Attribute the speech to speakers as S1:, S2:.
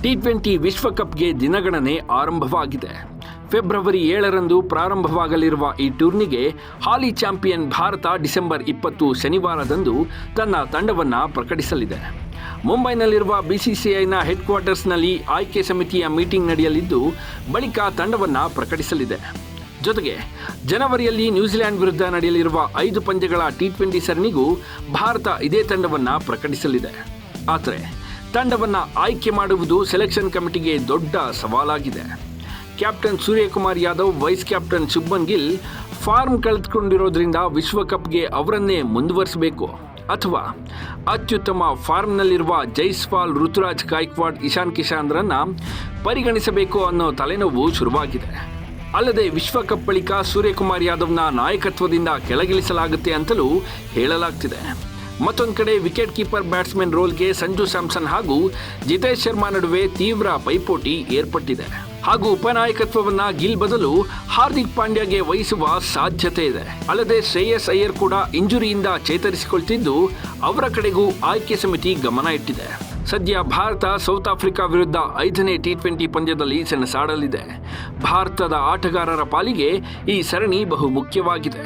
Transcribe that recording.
S1: T20 ವಿಶ್ವಕಪ್ಗೆ ದಿನಗಣನೆ ಆರಂಭವಾಗಿದೆ. February 7ರಂದು ಪ್ರಾರಂಭವಾಗಲಿರುವ ಈ ಟೂರ್ನಿಗೆ ಹಾಲಿ champion Bharat December 20 ಶನಿವಾರದಂದು ತನ್ನ ತಂಡವನ್ನು ಪ್ರಕಟಿಸಲಿದೆ. ಮುಂಬೈನಲ್ಲಿರುವ ಬಿಸಿಸಿಐನ ಹೆಡ್ ಕ್ವಾರ್ಟರ್ಸ್ನಲ್ಲಿ ಆಯ್ಕೆ ಸಮಿತಿಯ ಮೀಟಿಂಗ್ ನಡೆಯಲಿದ್ದು, ಬಳಿಕ ತಂಡವನ್ನು ಪ್ರಕಟಿಸಲಿದೆ. ಜೊತೆಗೆ ಜನವರಿಯಲ್ಲಿ ನ್ಯೂಜಿಲೆಂಡ್ ವಿರುದ್ಧ ನಡೆಯಲಿರುವ 5 ಪಂದ್ಯಗಳ ಟಿ20 ಸರಣಿಗೂ ಭಾರತ ಇದೇ ತಂಡವನ್ನು ಪ್ರಕಟಿಸಲಿದೆ. ಆದರೆ ತಂಡವನ್ನು ಆಯ್ಕೆ ಮಾಡುವುದು ಸೆಲೆಕ್ಷನ್ ಕಮಿಟಿಗೆ ದೊಡ್ಡ ಸವಾಲಾಗಿದೆ. Captain Suryakumar Yadav, vice captain Shubman Gill form ಕಳೆದುಕೊಂಡಿರೋದ್ರಿಂದ ವಿಶ್ವಕಪ್ಗೆ ಅವರನ್ನೇ ಮುಂದುವರಿಸಬೇಕು ಅಥವಾ ಅತ್ಯುತ್ತಮ ಫಾರ್ಮ್ನಲ್ಲಿರುವ ಜೈಸ್ವಾಲ್, ಋತುರಾಜ್ ಗಾಯಕ್ವಾಡ್, ಇಶಾನ್ ಕಿಶನ್ರನ್ನು ಪರಿಗಣಿಸಬೇಕು ಅನ್ನೋ ತಲೆನೋವು ಶುರುವಾಗಿದೆ. ಅಲ್ಲದೆ ವಿಶ್ವಕಪ್ ಬಳಿಕ ಸೂರ್ಯಕುಮಾರ್ ಯಾದವ್ನ ನಾಯಕತ್ವದಿಂದ ಕೆಳಗಿಳಿಸಲಾಗುತ್ತೆ ಅಂತಲೂ ಹೇಳಲಾಗ್ತಿದೆ. ಮತ್ತೊಂದು ಕಡೆ ವಿಕೆಟ್ ಕೀಪರ್ ಬ್ಯಾಟ್ಸ್ಮನ್ ರೋಲ್ಗೆ ಸಂಜು ಸ್ಯಾಮ್ಸನ್ ಹಾಗೂ ಜಿತೇಶ್ ಶರ್ಮಾ ನಡುವೆ ತೀವ್ರ ಪೈಪೋಟಿ ಏರ್ಪಟ್ಟಿದೆ. ಹಾಗೂ ಉಪನಾಯಕತ್ವವನ್ನು ಗಿಲ್ ಬದಲು ಹಾರ್ದಿಕ್ ಪಾಂಡ್ಯಗೆ ವಹಿಸುವ ಸಾಧ್ಯತೆ ಇದೆ. ಅಲ್ಲದೆ ಶ್ರೇಯಸ್ ಅಯ್ಯರ್ ಕೂಡ ಇಂಜುರಿಯಿಂದ ಚೇತರಿಸಿಕೊಳ್ತಿದ್ದು, ಅವರ ಕಡೆಗೂ ಆಯ್ಕೆ ಸಮಿತಿ ಗಮನ ಇಟ್ಟಿದೆ. ಸದ್ಯ ಭಾರತ ಸೌತ್ ಆಫ್ರಿಕಾ ವಿರುದ್ಧ 5ನೇ ಟಿ20 ಪಂದ್ಯದಲ್ಲಿ ಸೆಣಸಾಡಲಿದೆ. ಭಾರತದ ಆಟಗಾರರ ಪಾಲಿಗೆ ಈ ಸರಣಿ ಬಹು ಮುಖ್ಯವಾಗಿದೆ.